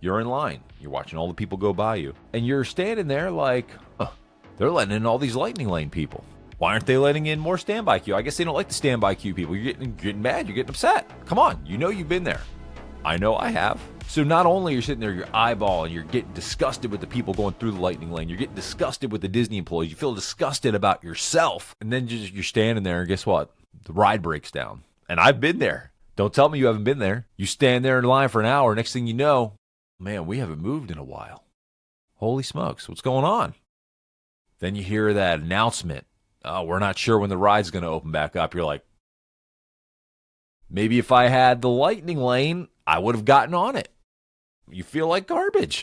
You're in line. You're watching all the people go by you. And you're standing there like, they're letting in all these lightning lane people. Why aren't they letting in more standby queue? I guess they don't like the standby queue people. You're getting mad. You're getting upset. Come on. You know you've been there. I know I have. So not only you're sitting there, you're eyeballing, you're getting disgusted with the people going through the lightning lane. You're getting disgusted with the Disney employees. You feel disgusted about yourself. And then you're standing there, and guess what? The ride breaks down. And I've been there. Don't tell me you haven't been there. You stand there in line for an hour. Next thing you know, man, we haven't moved in a while. Holy smokes, what's going on? Then you hear that announcement. Oh, we're not sure when the ride's going to open back up. You're like, maybe if I had the lightning lane, I would have gotten on it. You feel like garbage.